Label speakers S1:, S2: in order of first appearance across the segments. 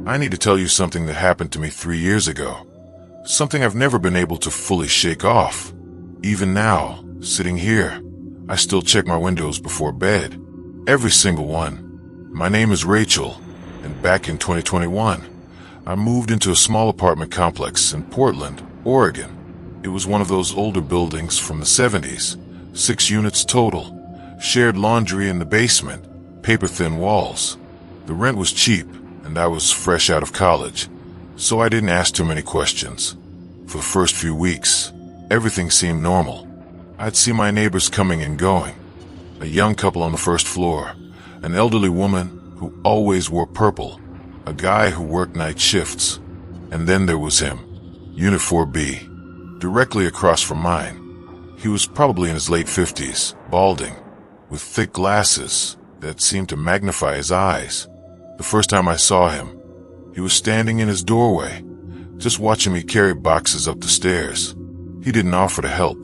S1: I need to tell you something that happened to me 3 years ago. Something I've never been able to fully shake off. Even now, sitting here, I still check my windows before bed. Every single one. My name is Rachel, and back in 2021, I moved into a small apartment complex in Portland, Oregon. It was one of those older buildings from the 70s, 6 units total, shared laundry in the basement, paper-thin walls. The rent was cheap, and I was fresh out of college, so I didn't ask too many questions. For the first few weeks, everything seemed normal. I'd see my neighbors coming and going. A young couple on the first floor, an elderly woman who always wore purple, a guy who worked night shifts, and then there was him, Unit 4B, directly across from mine. He was probably in his late 50s, balding, with thick glasses that seemed to magnify his eyes. The first time I saw him, he was standing in his doorway, just watching me carry boxes up the stairs. He didn't offer to help,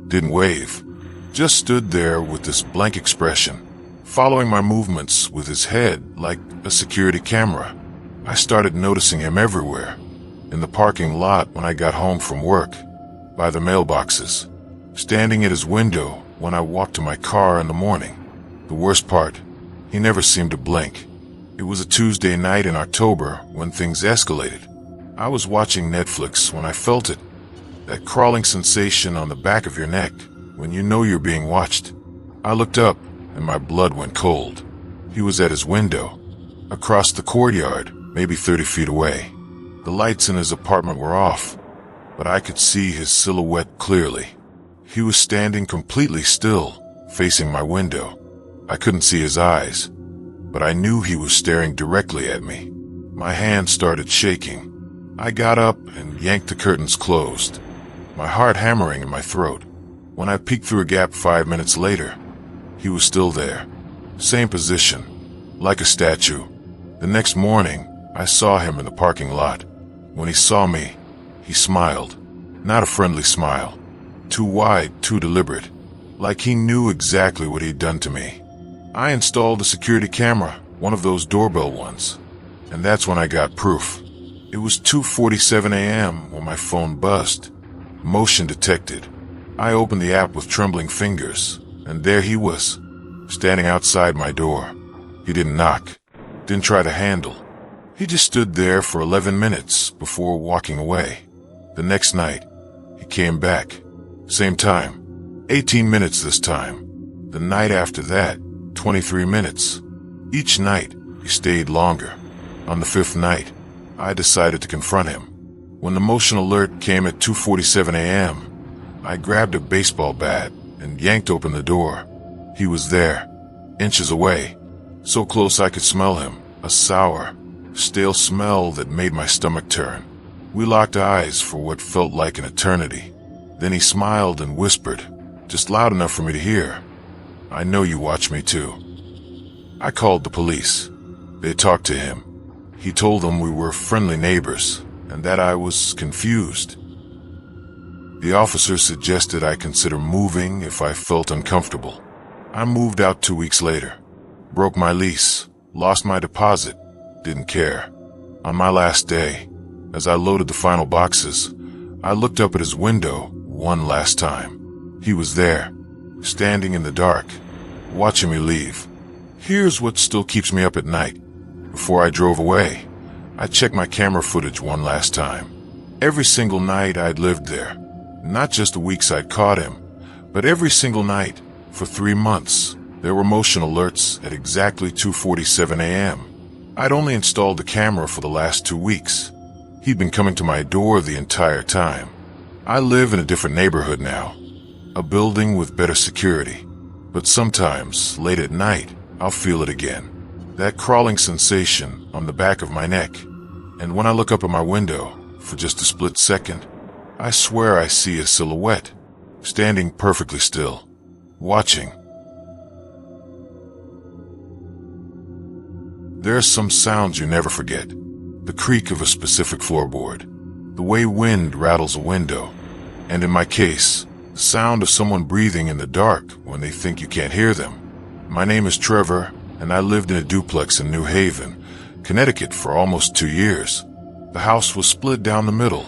S1: didn't wave, just stood there with this blank expression, following my movements with his head like a security camera. I started noticing him everywhere. In the parking lot when I got home from work, by the mailboxes, standing at his window when I walked to my car in the morning. The worst part, he never seemed to blink. It was a Tuesday night in October when things escalated. I was watching Netflix when I felt it. That crawling sensation on the back of your neck when you know you're being watched. I looked up and my blood went cold. He was at his window, across the courtyard, maybe 30 feet away. The lights in his apartment were off, but I could see his silhouette clearly. He was standing completely still, facing my window. I couldn't see his eyes, but I knew he was staring directly at me. My hand started shaking. I got up and yanked the curtains closed, my heart hammering in my throat. When I peeked through a gap 5 minutes later, he was still there. Same position, like a statue. The next morning, I saw him in the parking lot. When he saw me, he smiled. Not a friendly smile. Too wide, too deliberate. Like he knew exactly what he'd done to me. I installed a security camera, one of those doorbell ones. And that's when I got proof. It was 2:47 a.m. when my phone buzzed. Motion detected. I opened the app with trembling fingers, and there he was, standing outside my door. He didn't knock, didn't try to handle. He just stood there for 11 minutes before walking away. The next night, he came back. Same time, 18 minutes this time. The night after that, 23 minutes. Each night, he stayed longer. On the 5th night, I decided to confront him. When the motion alert came at 2:47 a.m., I grabbed a baseball bat and yanked open the door. He was there, inches away, so close I could smell him, a sour, stale smell that made my stomach turn. We locked eyes for what felt like an eternity. Then he smiled and whispered, just loud enough for me to hear, "I know you watch me too." I called the police. They talked to him. He told them we were friendly neighbors and that I was confused. The officer suggested I consider moving if I felt uncomfortable. I moved out 2 weeks later, broke my lease, lost my deposit, didn't care. On my last day, as I loaded the final boxes, I looked up at his window one last time. He was there, standing in the dark, watching me leave. Here's what still keeps me up at night. Before I drove away, I checked my camera footage one last time. Every single night I'd lived there, not just the weeks I'd caught him, but every single night for 3 months, there were motion alerts at exactly 2:47 a.m. I'd only installed the camera for the last 2 weeks. He'd been coming to my door the entire time. I live in a different neighborhood now, a building with better security, but sometimes, late at night, I'll feel it again. That crawling sensation on the back of my neck, and when I look up at my window for just a split second, I swear I see a silhouette, standing perfectly still, watching. There are some sounds you never forget. The creak of a specific floorboard, the way wind rattles a window, and in my case, the sound of someone breathing in the dark when they think you can't hear them. My name is Trevor, and I lived in a duplex in New Haven, Connecticut for almost 2 years. The house was split down the middle.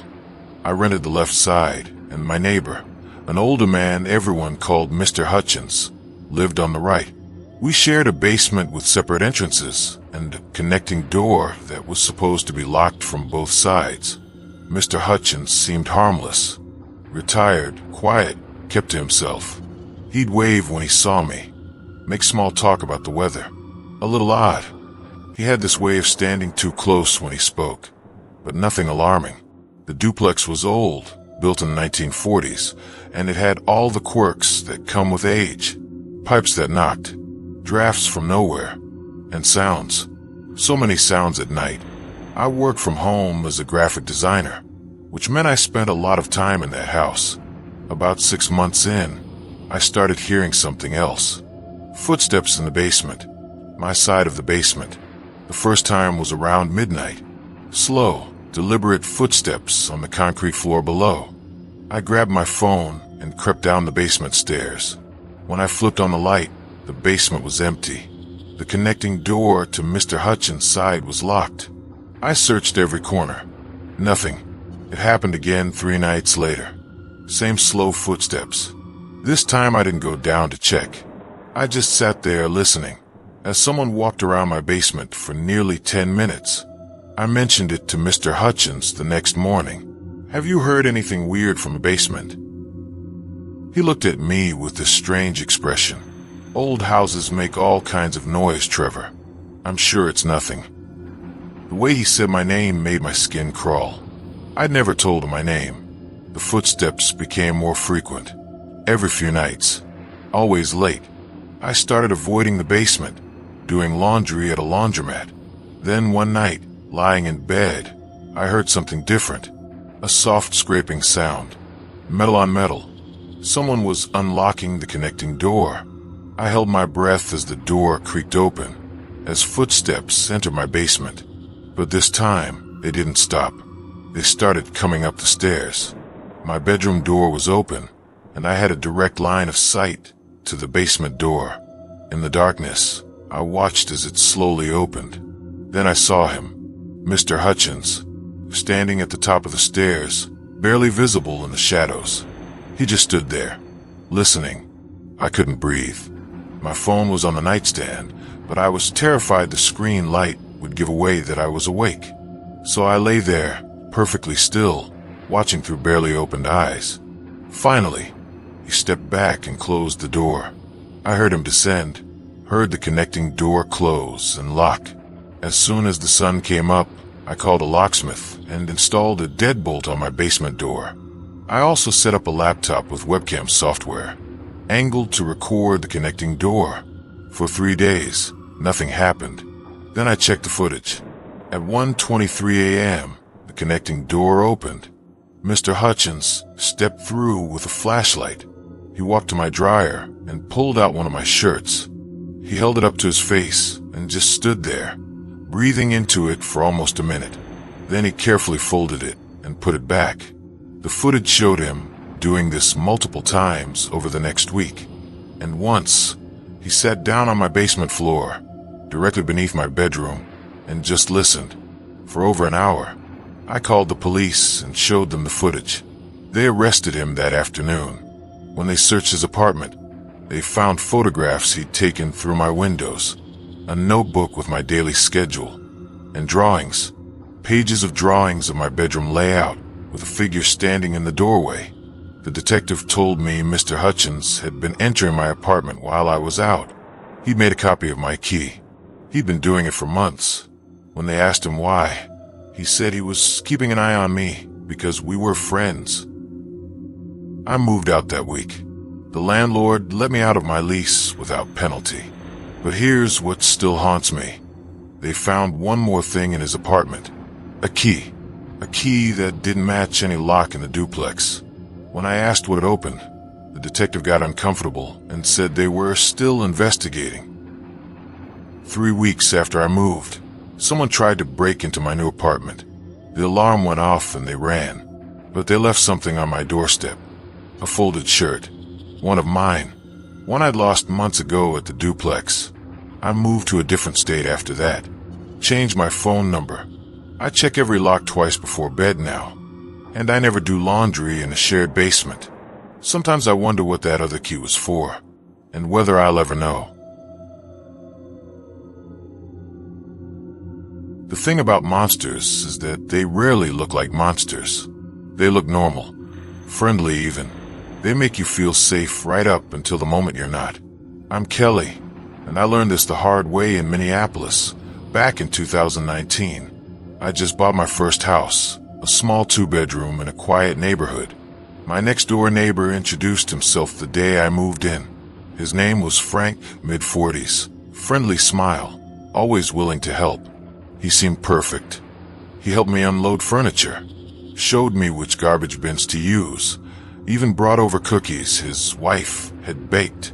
S1: I rented the left side, and my neighbor, an older man everyone called Mr. Hutchins, lived on the right. We shared a basement with separate entrances and a connecting door that was supposed to be locked from both sides. Mr. Hutchins seemed harmless, retired, quiet, kept to himself. He'd wave when he saw me, make small talk about the weather. A little odd. He had this way of standing too close when he spoke, but nothing alarming. The duplex was old, built in the 1940s, and it had all the quirks that come with age. Pipes that knocked, drafts from nowhere, and sounds. So many sounds at night. I worked from home as a graphic designer, which meant I spent a lot of time in that house. About 6 months in, I started hearing something else. Footsteps in the basement, my side of the basement. The first time was around midnight. Slow, deliberate footsteps on the concrete floor below. I grabbed my phone and crept down the basement stairs. When I flipped on the light, the basement was empty. The connecting door to Mr. Hutchins' side was locked. I searched every corner. Nothing. It happened again 3 nights later. Same slow footsteps. This time I didn't go down to check. I just sat there listening as someone walked around my basement for nearly 10 minutes. I mentioned it to Mr. Hutchins the next morning. "Have you heard anything weird from the basement?" He looked at me with this strange expression. "Old houses make all kinds of noise, Trevor. I'm sure it's nothing." The way he said my name made my skin crawl. I'd never told him my name. The footsteps became more frequent. Every few nights. Always late. I started avoiding the basement, doing laundry at a laundromat. Then one night, lying in bed, I heard something different. A soft scraping sound. Metal on metal. Someone was unlocking the connecting door. I held my breath as the door creaked open, as footsteps entered my basement. But this time, they didn't stop. They started coming up the stairs. My bedroom door was open, and I had a direct line of sight to the basement door. In the darkness, I watched as it slowly opened. Then I saw him, Mr. Hutchins, standing at the top of the stairs, barely visible in the shadows. He just stood there, listening. I couldn't breathe. My phone was on the nightstand, but I was terrified the screen light would give away that I was awake. So I lay there, perfectly still, watching through barely opened eyes. Finally, he stepped back and closed the door. I heard him descend, heard the connecting door close and lock. As soon as the sun came up, I called a locksmith and installed a deadbolt on my basement door. I also set up a laptop with webcam software, angled to record the connecting door. For 3 days, nothing happened. Then I checked the footage. At 1:23 a.m., the connecting door opened. Mr. Hutchins stepped through with a flashlight. He walked to my dryer and pulled out one of my shirts. He held it up to his face and just stood there, breathing into it for almost a minute. Then he carefully folded it and put it back. The footage showed him doing this multiple times over the next week. And once, he sat down on my basement floor, directly beneath my bedroom, and just listened. For over an hour, I called the police and showed them the footage. They arrested him that afternoon. When they searched his apartment, they found photographs he'd taken through my windows, a notebook with my daily schedule, and drawings, pages of drawings of my bedroom layout with a figure standing in the doorway. The detective told me Mr. Hutchins had been entering my apartment while I was out. He'd made a copy of my key. He'd been doing it for months. When they asked him why, he said he was keeping an eye on me because we were friends. I moved out that week. The landlord let me out of my lease without penalty. But here's what still haunts me. They found one more thing in his apartment. A key. A key that didn't match any lock in the duplex. When I asked what it opened, the detective got uncomfortable and said they were still investigating. 3 weeks after I moved, someone tried to break into my new apartment. The alarm went off and they ran, but they left something on my doorstep. A folded shirt. One of mine. One I'd lost months ago at the duplex. I moved to a different state after that. Changed my phone number. I check every lock twice before bed now. And I never do laundry in a shared basement. Sometimes I wonder what that other key was for, and whether I'll ever know. The thing about monsters is that they rarely look like monsters. They look normal, friendly even. They make you feel safe right up until the moment you're not. I'm Kelly, and I learned this the hard way in Minneapolis, back in 2019. I just bought my first house, a small 2-bedroom in a quiet neighborhood. My next-door neighbor introduced himself the day I moved in. His name was Frank, mid-40s, friendly smile, always willing to help. He seemed perfect. He helped me unload furniture, showed me which garbage bins to use, even brought over cookies his wife had baked.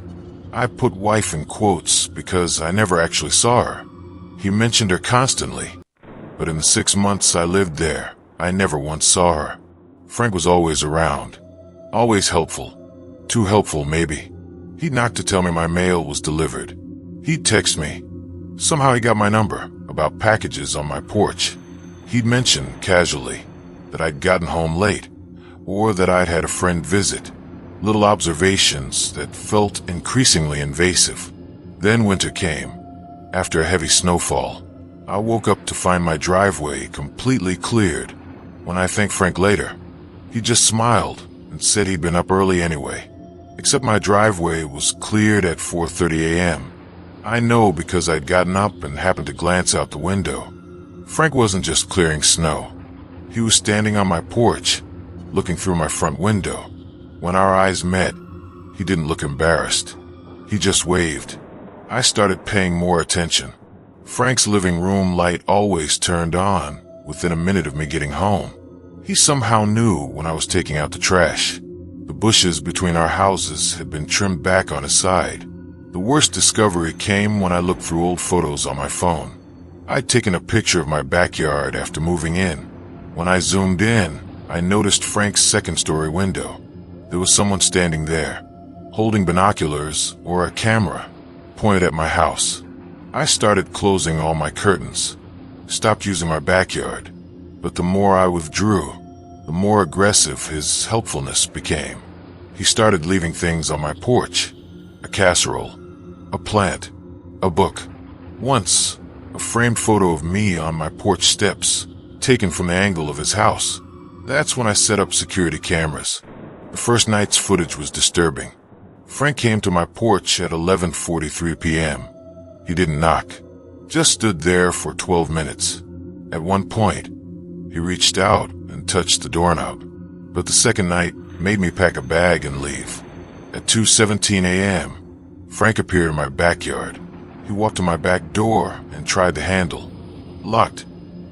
S1: I put wife in quotes because I never actually saw her. He mentioned her constantly, but in the 6 months I lived there, I never once saw her. Frank was always around, always helpful. Too helpful, maybe. He'd knock to tell me my mail was delivered. He'd text me. Somehow he got my number about packages on my porch. He'd mention, casually, that I'd gotten home late, or that I'd had a friend visit. Little observations that felt increasingly invasive. Then winter came. After a heavy snowfall, I woke up to find my driveway completely cleared. When I thanked Frank later, he just smiled and said he'd been up early anyway. Except my driveway was cleared at 4:30 a.m. I know because I'd gotten up and happened to glance out the window. Frank wasn't just clearing snow. He was standing on my porch, looking through my front window. When our eyes met, he didn't look embarrassed. He just waved. I started paying more attention. Frank's living room light always turned on within a minute of me getting home. He somehow knew when I was taking out the trash. The bushes between our houses had been trimmed back on his side. The worst discovery came when I looked through old photos on my phone. I'd taken a picture of my backyard after moving in. When I zoomed in, I noticed Frank's second-story window. There was someone standing there, holding binoculars or a camera, pointed at my house. I started closing all my curtains, stopped using my backyard, but the more I withdrew, the more aggressive his helpfulness became. He started leaving things on my porch, a casserole, a plant, a book. Once, a framed photo of me on my porch steps, taken from the angle of his house. That's when I set up security cameras. The first night's footage was disturbing. Frank came to my porch at 11:43 p.m. He didn't knock, just stood there for 12 minutes. At one point, he reached out and touched the doorknob, but the second night made me pack a bag and leave. At 2:17 a.m., Frank appeared in my backyard. He walked to my back door and tried the handle. Locked.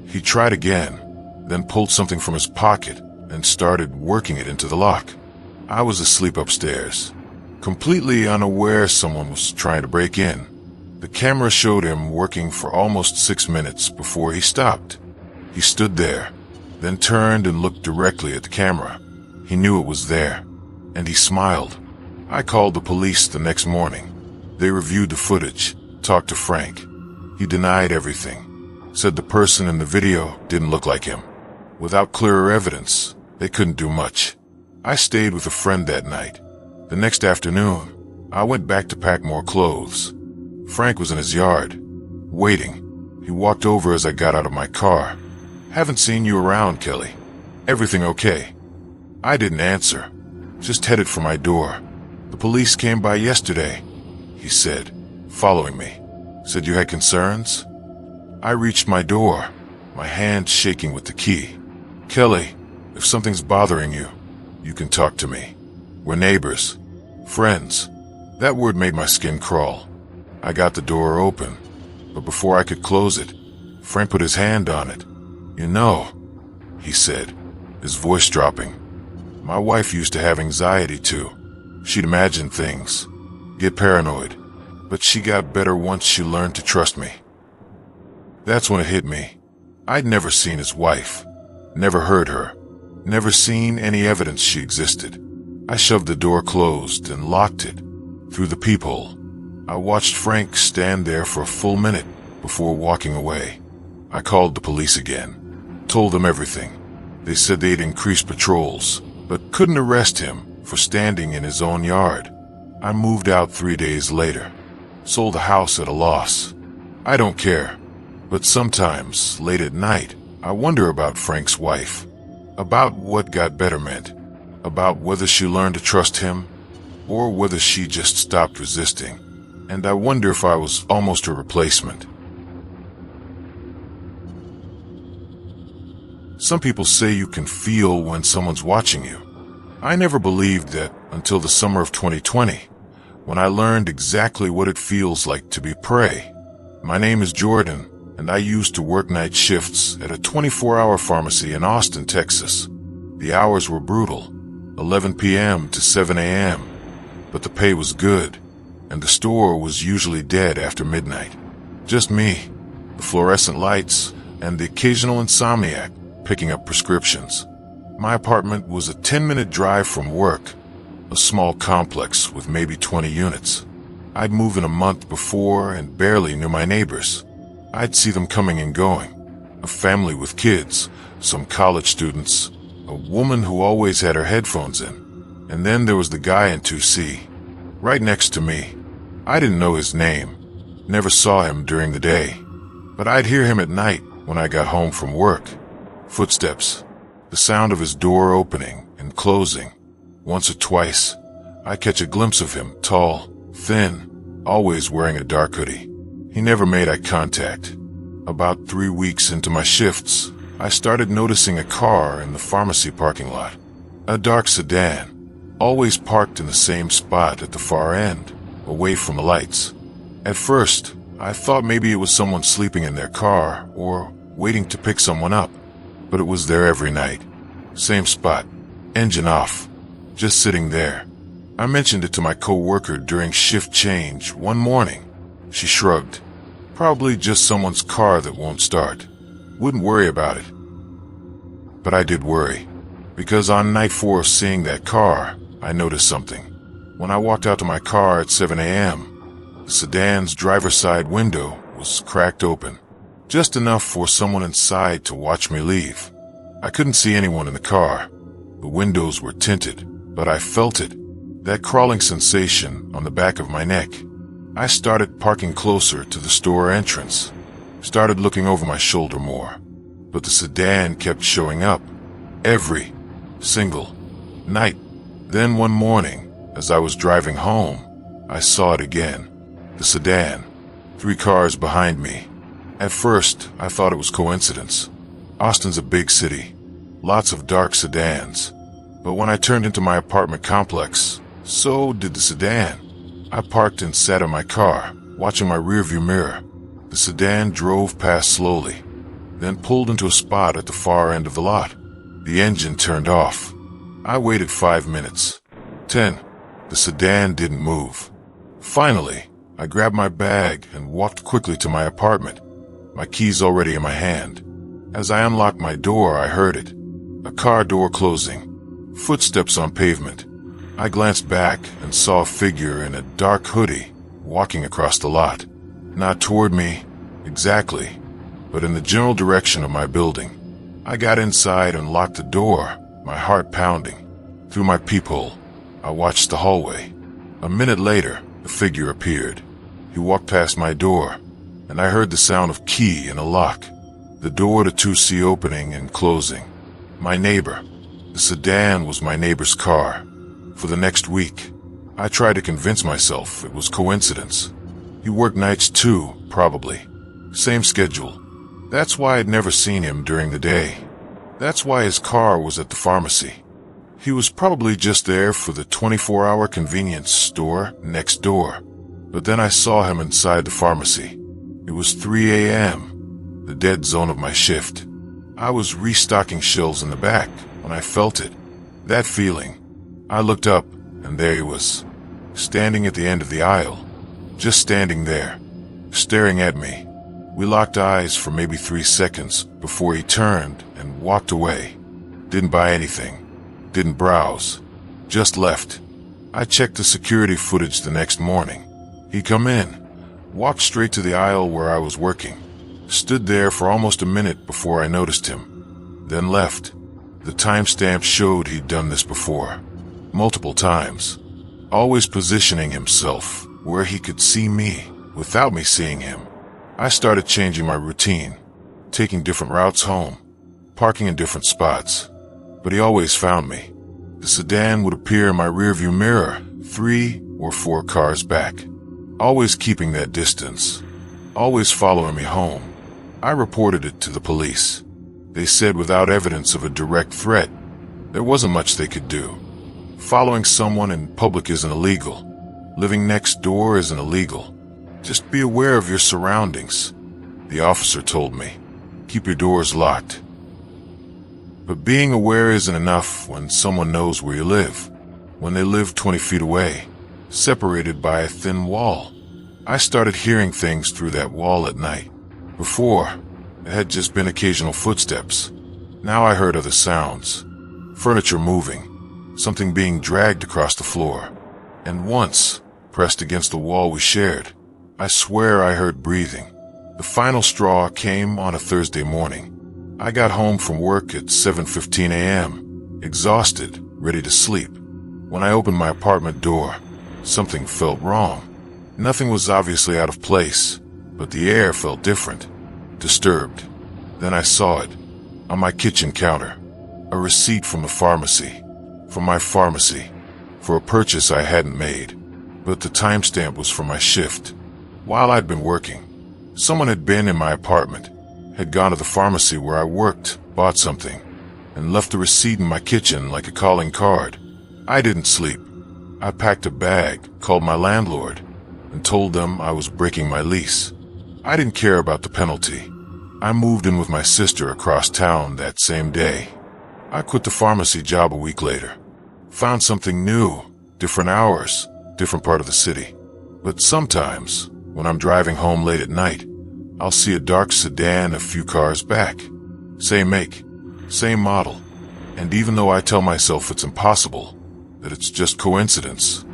S1: He tried again, then pulled something from his pocket and started working it into the lock. I was asleep upstairs, completely unaware someone was trying to break in. The camera showed him working for almost 6 minutes before he stopped. He stood there, then turned and looked directly at the camera. He knew it was there, and he smiled. I called the police the next morning. They reviewed the footage, talked to Frank. He denied everything, said the person in the video didn't look like him. Without clearer evidence, they couldn't do much. I stayed with a friend that night. The next afternoon, I went back to pack more clothes. Frank was in his yard, waiting. He walked over as I got out of my car. "Haven't seen you around, Kelly. Everything okay?" I didn't answer, just headed for my door. "The police came by yesterday," he said, following me. "Said you had concerns?" I reached my door, my hand shaking with the key. "Kelly, if something's bothering you, you can talk to me. We're neighbors, friends." That word made my skin crawl. I got the door open, but before I could close it, Frank put his hand on it. "You know," he said, his voice dropping, "my wife used to have anxiety too. She'd imagine things, get paranoid, but she got better once she learned to trust me." That's when it hit me. I'd never seen his wife, never heard her, never seen any evidence she existed. I shoved the door closed and locked it. Through the peephole, I watched Frank stand there for a full minute before walking away. I called the police again, told them everything. They said they'd increased patrols, but couldn't arrest him for standing in his own yard. I moved out 3 days later, sold the house at a loss. I don't care, but sometimes, late at night, I wonder about Frank's wife, about what got better meant, about whether she learned to trust him, or whether she just stopped resisting. And I wonder if I was almost her replacement. Some people say you can feel when someone's watching you. I never believed that until the summer of 2020, when I learned exactly what it feels like to be prey. My name is Jordan, and I used to work night shifts at a 24-hour pharmacy in Austin, Texas. The hours were brutal, 11 p.m. to 7 a.m., but the pay was good, and the store was usually dead after midnight. Just me, the fluorescent lights, and the occasional insomniac picking up prescriptions. My apartment was a 10-minute drive from work, a small complex with maybe 20 units. I'd moved in a month before and barely knew my neighbors. I'd see them coming and going. A family with kids, some college students, a woman who always had her headphones in. And then there was the guy in 2C, right next to me. I didn't know his name, never saw him during the day, but I'd hear him at night when I got home from work. Footsteps, the sound of his door opening and closing. Once or twice, I'd catch a glimpse of him, tall, thin, always wearing a dark hoodie. He never made eye contact. About 3 weeks into my shifts, I started noticing a car in the pharmacy parking lot. A dark sedan, always parked in the same spot at the far end, away from the lights. At first, I thought maybe it was someone sleeping in their car or waiting to pick someone up, but it was there every night. Same spot, engine off, just sitting there. I mentioned it to my co-worker during shift change one morning. She shrugged. Probably just someone's car that won't start. Wouldn't worry about it. But I did worry, because on night 4 of seeing that car, I noticed something. When I walked out to my car at 7 a.m., the sedan's driver's side window was cracked open, just enough for someone inside to watch me leave. I couldn't see anyone in the car. The windows were tinted, but I felt it, that crawling sensation on the back of my neck. I started parking closer to the store entrance, started looking over my shoulder more, but the sedan kept showing up, every single night. Then one morning, as I was driving home, I saw it again. The sedan, 3 cars behind me. At first, I thought it was coincidence. Austin's a big city, lots of dark sedans. But when I turned into my apartment complex, so did the sedan. I parked and sat in my car, watching my rearview mirror. The sedan drove past slowly, then pulled into a spot at the far end of the lot. The engine turned off. I waited 5 minutes. 10. The sedan didn't move. Finally, I grabbed my bag and walked quickly to my apartment, my keys already in my hand. As I unlocked my door, I heard it. A car door closing. Footsteps on pavement. I glanced back and saw a figure in a dark hoodie walking across the lot. Not toward me, exactly, but in the general direction of my building. I got inside and locked the door, my heart pounding. Through my peephole, I watched the hallway. A minute later, the figure appeared. He walked past my door, and I heard the sound of key in a lock. The door to 2C opening and closing. My neighbor. The sedan was my neighbor's car. For the next week, I tried to convince myself it was coincidence. He worked nights too, probably. Same schedule. That's why I'd never seen him during the day. That's why his car was at the pharmacy. He was probably just there for the 24-hour convenience store next door. But then I saw him inside the pharmacy. It was 3 a.m., the dead zone of my shift. I was restocking shelves in the back when I felt it. That feeling. I looked up, and there he was, standing at the end of the aisle, just standing there, staring at me. We locked eyes for maybe 3 seconds before he turned and walked away. Didn't buy anything, didn't browse, just left. I checked the security footage the next morning. He'd come in, walked straight to the aisle where I was working, Stood there for almost a minute before I noticed him, then left. The timestamp showed he'd done this before, multiple times, always positioning himself where he could see me without me seeing him. I started changing my routine, taking different routes home, parking in different spots, but he always found me. The sedan would appear in my rearview mirror, 3 or 4 cars back, always keeping that distance, always following me home. I reported it to the police. They said without evidence of a direct threat, there wasn't much they could do. Following someone in public isn't illegal. Living next door isn't illegal. Just be aware of your surroundings, the officer told me. Keep your doors locked. But being aware isn't enough when someone knows where you live, when they live 20 feet away, separated by a thin wall. I started hearing things through that wall at night. Before, it had just been occasional footsteps. Now I heard other sounds. Furniture moving, something being dragged across the floor. And once, pressed against the wall we shared, I swear I heard breathing. The final straw came on a Thursday morning. I got home from work at 7:15 a.m., exhausted, ready to sleep. When I opened my apartment door, something felt wrong. Nothing was obviously out of place, but the air felt different, disturbed. Then I saw it, on my kitchen counter. A receipt from my pharmacy, for a purchase I hadn't made, but the timestamp was for my shift. While I'd been working, someone had been in my apartment, had gone to the pharmacy where I worked, bought something, and left the receipt in my kitchen like a calling card. I didn't sleep. I packed a bag, called my landlord, and told them I was breaking my lease. I didn't care about the penalty. I moved in with my sister across town that same day. I quit the pharmacy job a week later. Found something new, different hours, different part of the city. But sometimes, when I'm driving home late at night, I'll see a dark sedan a few cars back. Same make, same model. And even though I tell myself it's impossible, that it's just coincidence,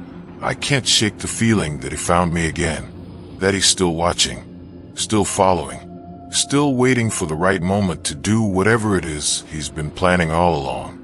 S1: I can't shake the feeling that he found me again, that he's still watching, still following, still waiting for the right moment to do whatever it is he's been planning all along.